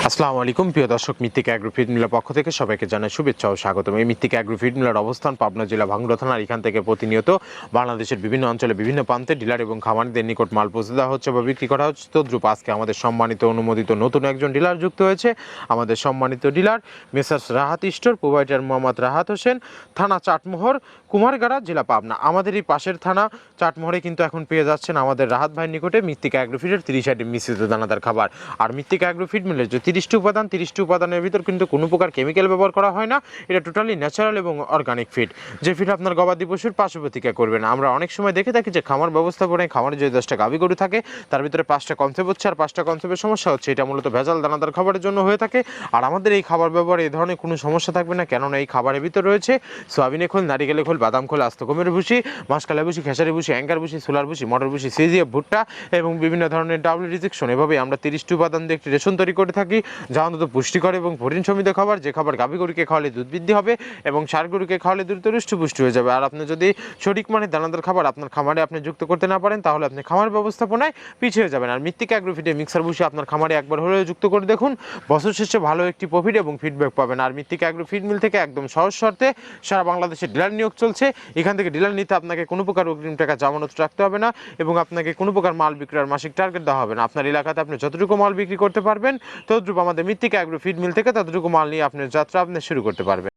আসসালামু আলাইকুম প্রিয় দর্শক, মৃত্তিকা অ্যাগ্রো ফিড মিলের পক্ষ থেকে সবাইকে জানাই শুভেচ্ছা ও স্বাগতম। এই মৃত্তিকা অ্যাগ্রো ফিড মিলের অবস্থান পাবনা জেলা ভাঙ্গুড়া থানার। এখান থেকে প্রতিনিয়ত বাংলাদেশের বিভিন্ন অঞ্চলে বিভিন্ন প্রান্তে ডিলার এবং খামারিদের নিকট মাল পৌঁছে দেওয়া হচ্ছে বা বিক্রি করা হচ্ছে। তো দ্রুপ আজকে আমাদের সম্মানিত অনুমোদিত নতুন একজন ডিলার যুক্ত হয়েছে। আমাদের সম্মানিত dealer messrs Rahat store, provider Mohammad Rahat Hossain, থানা চাটমোহর, কুমারগাড়া, জেলা পাবনা। আমাদের এই পাশের থানা চাটমোহরে কিন্তু এখন পেয়ে যাচ্ছেন আমাদের রাহাত ভাইয়ের নিকটে মৃত্তিকা অ্যাগ্রো ফিডের 30 আইটেম মিশ্রিত দানাদার খাবার। আর মৃত্তিকা অ্যাগ্রো ফিড মিলের যে 30টি উপাদানের ভিতর কিন্তু কোনো প্রকার কেমিক্যাল ব্যবহার করা হয় না। এটা টোটালি ন্যাচারাল এবং অর্গানিক ফিড, যে ফিড আপনার গবাদি পশুর পার্শ্ব প্রতিক্রিয়া করবে না। আমরা অনেক সময় দেখে থাকি যে খামার ব্যবস্থাপনায় খামারে যে 10টা গাভী গরু থাকে তার ভিতরে 5টা কনসেপ্ট হচ্ছে, আর 5টা কনসেপ্টের সমস্যা হচ্ছে। এটা মূলত ভেজাল দানাদার খাবারের জন্য হয়ে থাকে। আর আমাদের এই খাবার ব্যবহারে এই ধরনের কোনো সমস্যা থাকবে না, কেননা এই খাবারের ভিতরে রয়েছে সয়াবিনের খোল, নারিকেলের খোল, বাদাম খোল, আস্ত গমের ভুসি, মাসকালা ভুসি, খেসারি ভুসি, অ্যাঙ্কার ভুসি, সোলার ভুসি, মটর ভুসি, সিজিএফ ভুট্টা এবং বিভিন্ন ধরনের ডাবল রিজেকশন। এভাবে আমরা 30টি উপাদান দিয়ে একটি রেশন তৈরি করে থাকি, যা অন্তত পুষ্টিকর এবং প্রোটিন সমৃদ্ধ খাবার, যে খাবার গাভী গরুকে খাওয়ালে দুধ বৃদ্ধি হবে এবং ষাঁড় গরুকে খাওয়ালে দ্রুত হৃষ্টপুষ্ট হয়ে যাবে। আর আপনি যদি সঠিক মানে দানাদার খাবার আপনার খামারে আপনি যুক্ত করতে না পারেন, তাহলে আপনি খামার ব্যবস্থাপনায় পিছিয়ে যাবেন। আর মৃত্তিকা অ্যাগ্রো ফিডে মিক্সার ভুসি আপনার খামারে একবার হলেও যুক্ত করে দেখুন, বছর শেষে ভালো একটি প্রফিট এবং ফিডব্যাক পাবেন। আর মৃত্তিকা অ্যাগ্রো ফিড মিল থেকে একদম সহজ শর্তে সারা বাংলাদেশে ডিলার নিয়োগ চলছে। এখান থেকে ডিলার নিতে আপনাকে কোনো প্রকার অগ্রিম টাকা জামানত রাখতে হবে না এবং আপনাকে কোনো প্রকার মাল বিক্রয়ের মাসিক টার্গেট দেওয়া হবে না। আপনার এলাকাতে আপনি যতটুকু মাল বিক্রি করতে পারবেন ততটুকু আমাদের মৃত্তিকা অ্যাগ্রো ফিড মিল থেকে ততটুকু মাল নিয়ে আপনার যাত্রা আপনি শুরু করতে পারবেন।